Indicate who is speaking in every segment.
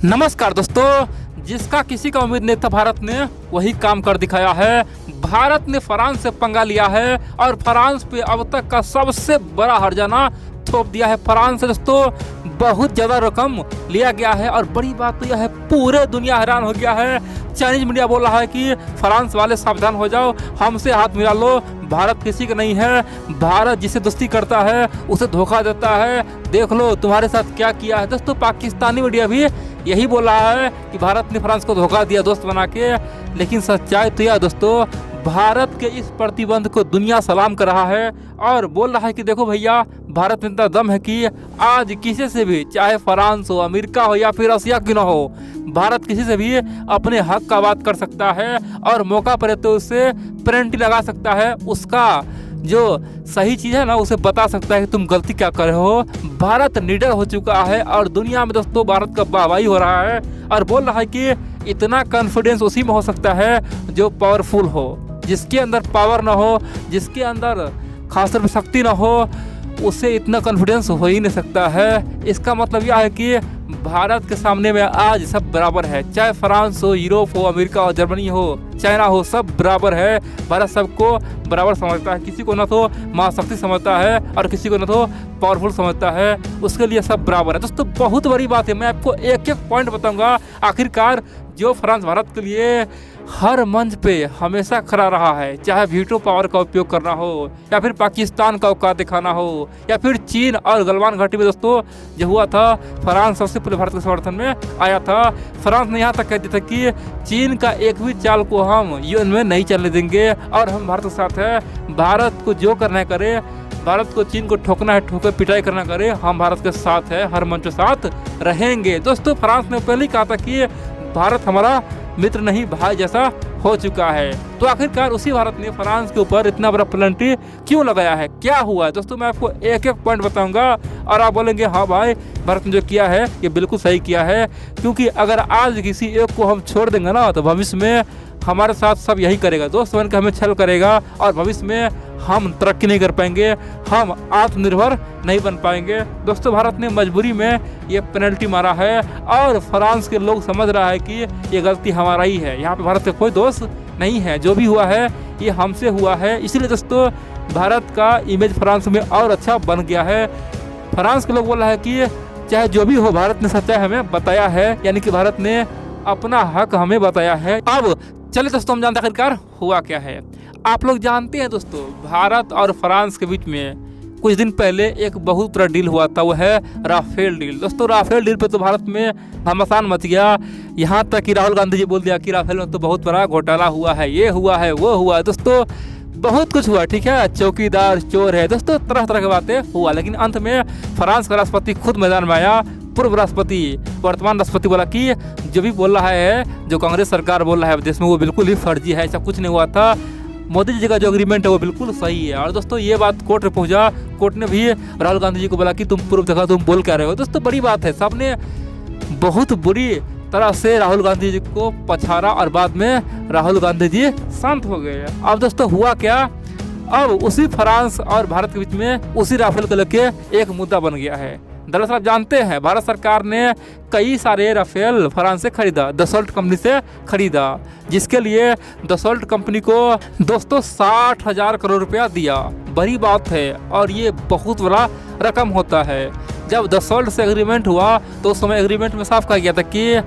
Speaker 1: नमस्कार दोस्तों, जिसका किसी का उम्मीद नहीं था भारत ने वही काम कर दिखाया है। भारत ने फ्रांस से पंगा लिया है और फ्रांस पे अब तक का सबसे बड़ा हर्जाना थोप दिया है। फ्रांस से दोस्तों बहुत ज़्यादा रकम लिया गया है और बड़ी बात तो यह है पूरे दुनिया हैरान हो गया है। चाइनीज मीडिया बोल रहा है कि फ्रांस वाले सावधान हो जाओ, हमसे हाथ मिला लो, भारत किसी का नहीं है। भारत जिसे दोस्ती करता है उसे धोखा देता है, देख लो तुम्हारे साथ क्या किया है। दोस्तों पाकिस्तानी मीडिया भी यही बोल रहा है कि भारत ने फ्रांस को धोखा दिया दोस्त बना के। लेकिन सच्चाई तो यह दोस्तों, भारत के इस प्रतिबंध को दुनिया सलाम कर रहा है और बोल रहा है कि देखो भैया, भारत में इतना दम है कि आज किसी से भी, चाहे फ्रांस हो, अमेरिका हो या फिर रसिया क्यों ना हो, भारत किसी से भी अपने हक का बात कर सकता है और मौका पड़े तो उसे पेनल्टी लगा सकता है। उसका जो सही चीज़ है ना उसे बता सकता है कि तुम गलती क्या कर रहे हो। भारत निडर हो चुका है और दुनिया में दोस्तों भारत का वाहवाही हो रहा है और बोल रहा है कि इतना कॉन्फिडेंस उसी में हो सकता है जो पावरफुल हो। जिसके अंदर पावर ना हो, जिसके अंदर खासतौर पर शक्ति ना हो, उससे इतना कॉन्फिडेंस हो ही नहीं सकता है। इसका मतलब यह है कि भारत के सामने में आज सब बराबर है, चाहे फ्रांस हो, यूरोप हो, अमेरिका हो, जर्मनी हो, चाइना हो, सब बराबर है। भारत सबको बराबर समझता है, किसी को ना तो महाशक्ति समझता है और किसी को ना तो पावरफुल समझता है, उसके लिए सब बराबर है। दोस्तों बहुत बड़ी बात है, मैं आपको एक एक पॉइंट बताऊंगा। आखिरकार जो फ्रांस भारत के लिए हर मंच पे हमेशा खड़ा रहा है, चाहे वीटो पावर का उपयोग करना हो या फिर पाकिस्तान का औकात दिखाना हो या फिर चीन और गलवान घाटी में दोस्तों जो हुआ था, फ्रांस सबसे पहले भारत के समर्थन में आया था। फ्रांस ने यहाँ तक कह दिया था कि चीन का एक भी चाल को हम यूएन में नहीं चलने देंगे और हम भारत के साथ है। भारत को जो करना है करे, भारत को चीन को ठोकना है ठोके, पिटाई करना करे, हम भारत के साथ है, हर मंच के साथ रहेंगे। दोस्तों फ्रांस ने पहले ही कहा था कि भारत हमारा मित्र नहीं भाई जैसा हो चुका है। तो आखिरकार उसी भारत ने फ्रांस के ऊपर इतना बड़ा पेनल्टी क्यों लगाया है, क्या हुआ है? दोस्तों मैं आपको एक एक पॉइंट बताऊंगा और आप बोलेंगे हाँ भाई, भारत ने जो किया है ये बिल्कुल सही किया है। क्योंकि अगर आज किसी एक को हम छोड़ देंगे ना तो भविष्य में हमारे साथ सब यही करेगा, दोस्त बन के हमें छल करेगा और भविष्य में हम तरक्की नहीं कर पाएंगे, हम आत्मनिर्भर नहीं बन पाएंगे। दोस्तों भारत ने मजबूरी में ये पेनल्टी मारा है और फ्रांस के लोग समझ रहा है कि ये गलती हमारा ही है, यहाँ पे भारत का कोई दोस्त नहीं है, जो भी हुआ है ये हमसे हुआ है। इसीलिए दोस्तों भारत का इमेज फ्रांस में और अच्छा बन गया है। फ्रांस के लोग बोल रहा है कि चाहे जो भी हो, भारत ने सच्चाई हमें बताया है, यानी कि भारत ने अपना हक हमें बताया है। अब चलिए दोस्तों हम जानते हैं आखिरकार हुआ क्या है। आप लोग जानते हैं दोस्तों, भारत और फ्रांस के बीच में कुछ दिन पहले एक बहुत बड़ा डील हुआ था, वो है राफेल डील। दोस्तों राफेल डील पे तो भारत में घमासान मच गया, यहाँ तक कि राहुल गांधी जी बोल दिया कि राफेल में तो बहुत बड़ा घोटाला हुआ है, ये हुआ है, वो हुआ है। दोस्तों बहुत कुछ हुआ, ठीक है, चौकीदार चोर है, दोस्तों तरह तरह की बातें हुआ। लेकिन अंत में फ्रांस का राष्ट्रपति खुद मैदान में आया। पूर्व राष्ट्रपति वर्तमान राष्ट्रपति बोला कि जो भी बोल रहा है, जो कांग्रेस सरकार बोल रहा है देश में, वो बिल्कुल ही फर्जी है, ऐसा कुछ नहीं हुआ था। मोदी जी का जो एग्रीमेंट है वो बिल्कुल सही है। और दोस्तों ये बात कोर्ट में पहुंचा, कोर्ट ने भी राहुल गांधी जी को बोला कि तुम पूर्व देखा, तुम बोल क्या रहे हो। दोस्तों बड़ी बात है, सबने बहुत बुरी तरह से राहुल गांधी जी को पछाड़ा और बाद में राहुल गांधी जी शांत हो गए। अब दोस्तों हुआ क्या, अब उसी फ्रांस और भारत के बीच में उसी राफेल को लेके एक मुद्दा बन गया है। दरअसल आप जानते हैं भारत सरकार ने कई सारे राफेल फ्रांस से खरीदा, दसॉल्ट कंपनी से खरीदा, जिसके लिए दसॉल्ट कंपनी को दोस्तों 60,000 करोड़ रुपया दिया। बड़ी बात है और ये बहुत बड़ा रकम होता है। जब दसॉल्ट से एग्रीमेंट हुआ तो उस समय एग्रीमेंट में साफ कहा गया था कि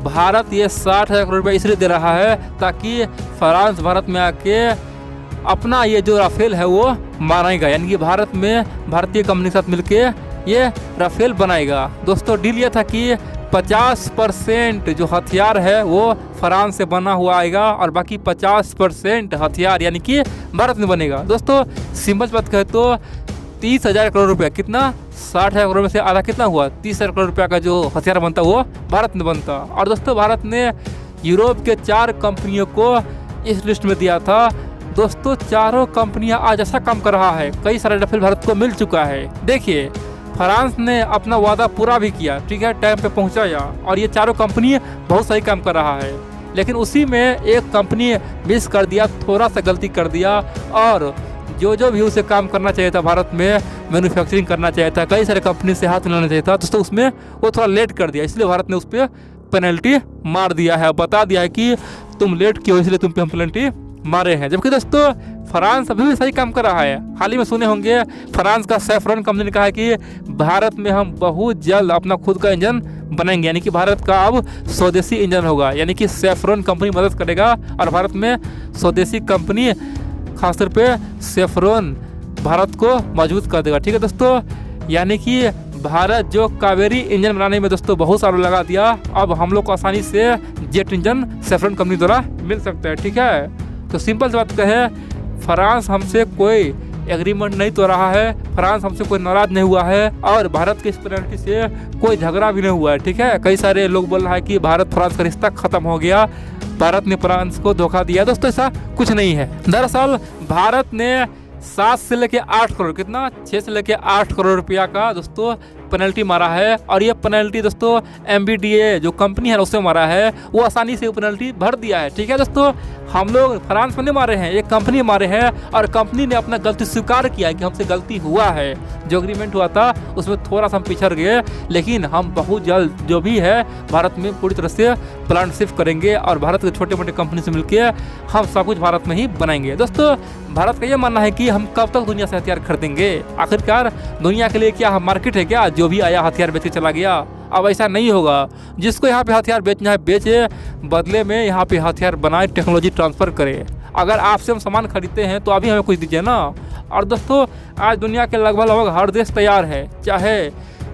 Speaker 1: भारत ये 60,000 करोड़ रुपया इसलिए दे रहा है ताकि फ्रांस भारत में आके अपना ये जो राफेल है वो बनाएगा, यानी कि भारत में भारतीय कंपनी के साथ मिलके ये राफेल बनाएगा। दोस्तों डील ये था कि 50% जो हथियार है वो फ्रांस से बना हुआ आएगा और बाकी 50% हथियार यानी कि भारत में बनेगा। दोस्तों सिंपल बात कहे तो 30,000 करोड़ रुपया, कितना 60,000 करोड़ में से आधा कितना हुआ, 30,000 करोड़ रुपया का जो हथियार बनता वो भारत में बनता। और दोस्तों भारत ने यूरोप के 4 कंपनियों को इस लिस्ट में दिया था। दोस्तों चारों कंपनियां आज ऐसा काम कर रहा है, कई सारे राफेल भारत को मिल चुका है। देखिए फ्रांस ने अपना वादा पूरा भी किया, ठीक है, टाइम पे पहुंचाया और ये चारों कंपनी बहुत सही काम कर रहा है। लेकिन उसी में एक कंपनी मिस कर दिया, थोड़ा सा गलती कर दिया और जो भी उसे काम करना चाहिए था भारत में, मैन्युफैक्चरिंग करना चाहिए था, कई सारे कंपनी से हाथ मिलाना चाहिए था, दोस्तों उसमें वो थोड़ा लेट कर दिया, इसलिए भारत ने उस पर पेनल्टी मार दिया है, बता दिया है कि तुम लेट किए हो इसलिए तुम पे हम पेनल्टी मारे हैं। जबकि दोस्तों फ्रांस अभी भी सही काम कर रहा है। हाल ही में सुने होंगे फ्रांस का सैफरन कंपनी ने कहा है कि भारत में हम बहुत जल्द अपना खुद का इंजन बनाएंगे, यानी कि भारत का अब स्वदेशी इंजन होगा, यानी कि सैफरन कंपनी मदद करेगा और भारत में स्वदेशी कंपनी खासतौर पे सैफरन भारत को मजबूत कर देगा। ठीक है दोस्तों, यानी कि भारत जो कावेरी इंजन बनाने में दोस्तों बहुत सारा लगा दिया, अब हम लोग को आसानी से जेट इंजन सैफरन कंपनी द्वारा मिल सकता है। ठीक है, तो सिंपल सी बात कहे, फ्रांस हमसे कोई एग्रीमेंट नहीं तो रहा है, फ्रांस हमसे कोई नाराज नहीं हुआ है और भारत के इस पेनल्टी से कोई झगड़ा भी नहीं हुआ है। ठीक है, कई सारे लोग बोल रहा है कि भारत फ्रांस का रिश्ता खत्म हो गया, भारत ने फ्रांस को धोखा दिया। दोस्तों ऐसा कुछ नहीं है। दरअसल भारत ने 7 से लेके 8 करोड़, कितना 6 से लेके 8 करोड़ रुपया का दोस्तों पेनल्टी मारा है, और ये पेनल्टी दोस्तों MBDA जो कंपनी है उससे मारा है, वो आसानी से पेनल्टी भर दिया है। ठीक है दोस्तों, हम लोग फ्रांस में नहीं मारे हैं, ये कंपनी मारे हैं और कंपनी ने अपना गलती स्वीकार किया है कि हमसे गलती हुआ है, जो एग्रीमेंट हुआ था उसमें थोड़ा सा हम पिछड़ गए, लेकिन हम बहुत जल्द जो भी है भारत में पूरी तरह से प्लांट शिफ्ट करेंगे और भारत के छोटे मोटे कंपनी से मिलकर हम सब कुछ भारत में ही बनाएंगे। दोस्तों भारत का ये मानना है कि हम कब तक दुनिया से हथियार खरीदेंगे, आखिरकार दुनिया के लिए क्या मार्केट है क्या, जो भी आया हथियार बेच के चला गया। अब ऐसा नहीं होगा, जिसको यहाँ पे हथियार बेचना है बेचे, बदले में यहाँ पे हथियार बनाए, टेक्नोलॉजी ट्रांसफ़र करे। अगर आपसे हम सामान खरीदते हैं तो अभी हमें कुछ दीजिए ना। और दोस्तों आज दुनिया के लगभग हर देश तैयार है, चाहे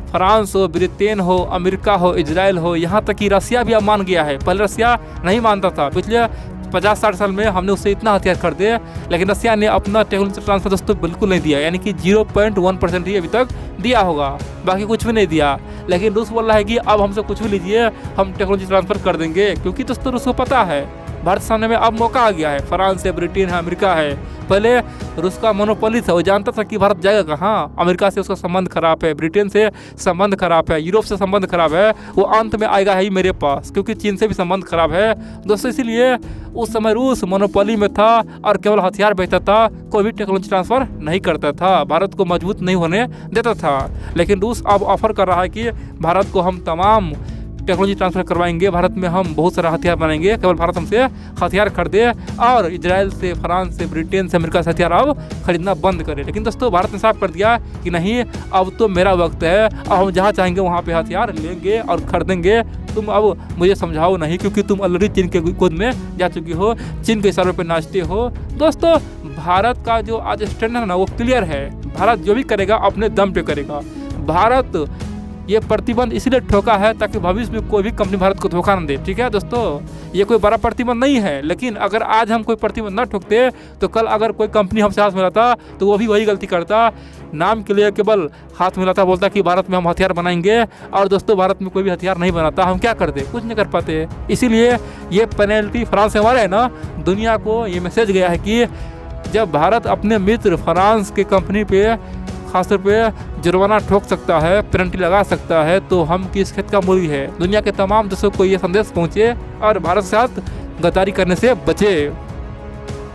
Speaker 1: फ्रांस हो, ब्रिटेन हो, अमेरिका हो, इजराइल हो, यहाँ तक कि रसिया भी अब मान गया है। पहले रसिया नहीं मानता था, पिछले 50-60 साल में हमने उससे इतना हथियार खरीदे, लेकिन रसिया ने अपना टेक्नोलॉजी ट्रांसफर दोस्तों बिल्कुल नहीं दिया, यानी कि 0.1% ही अभी तक दिया होगा, बाकी कुछ भी नहीं दिया। लेकिन रूस बोल रहा है कि अब हमसे कुछ भी लीजिए, हम टेक्नोलॉजी ट्रांसफर कर देंगे, क्योंकि दोस्तों रूस को पता है भारत सामने में अब मौका आ गया है। फ्रांस है, ब्रिटेन है, अमेरिका है, पहले रूस का मोनोपोली था, वो जानता था कि भारत जाएगा कहाँ। अमेरिका से उसका संबंध खराब है, ब्रिटेन से संबंध खराब है, यूरोप से संबंध खराब है, वो अंत में आएगा ही मेरे पास, क्योंकि चीन से भी संबंध खराब है। दोस्तों इसीलिए उस समय रूस मोनोपोली में था और केवल हथियार बेचता था, कोई भी टेक्नोलॉजी ट्रांसफ़र नहीं करता था, भारत को मजबूत नहीं होने देता था। लेकिन रूस अब ऑफर कर रहा है कि भारत को हम तमाम टेक्नोलॉजी ट्रांसफर करवाएंगे, भारत में हम बहुत सारा हथियार बनाएंगे, केवल भारत हमसे हथियार खरीदे और इजराइल से, फ्रांस से, ब्रिटेन से, अमेरिका से हथियार अब खरीदना बंद करे। लेकिन दोस्तों भारत ने साफ कर दिया कि नहीं, अब तो मेरा वक्त है, अब हम जहाँ चाहेंगे वहाँ पे हथियार लेंगे और खरीदेंगे। तुम अब मुझे समझाओ नहीं, क्योंकि तुम ऑलरेडी चीन के गोद में जा चुकी हो, चीन के इशारों पर नाचते हो। दोस्तों भारत का जो आज स्टैंड है ना, वो क्लियर है, भारत जो भी करेगा अपने दम पे करेगा। भारत ये प्रतिबंध इसलिए ठोका है ताकि भविष्य में कोई भी कंपनी भारत को धोखा न दे। ठीक है दोस्तों, ये कोई बड़ा प्रतिबंध नहीं है, लेकिन अगर आज हम कोई प्रतिबंध न ठोकते तो कल अगर कोई कंपनी हमसे हाथ मिलाता तो वो भी वही गलती करता, नाम के लिए केवल हाथ मिलाता, बोलता कि भारत में हम हथियार बनाएंगे, और दोस्तों भारत में कोई भी हथियार नहीं बनाता, हम क्या करते, कुछ नहीं कर पाते। इसीलिए ये पेनल्टी फ्रांस से हमारा है ना, दुनिया को ये मैसेज गया है कि जब भारत अपने मित्र फ्रांस के कंपनी पे खासतौर पे जुर्माना ठोक सकता है, पेनल्टी लगा सकता है, तो हम किस खेत का मूली है। दुनिया के तमाम देशों को ये संदेश पहुँचे और भारत के साथ गद्दारी करने से बचे।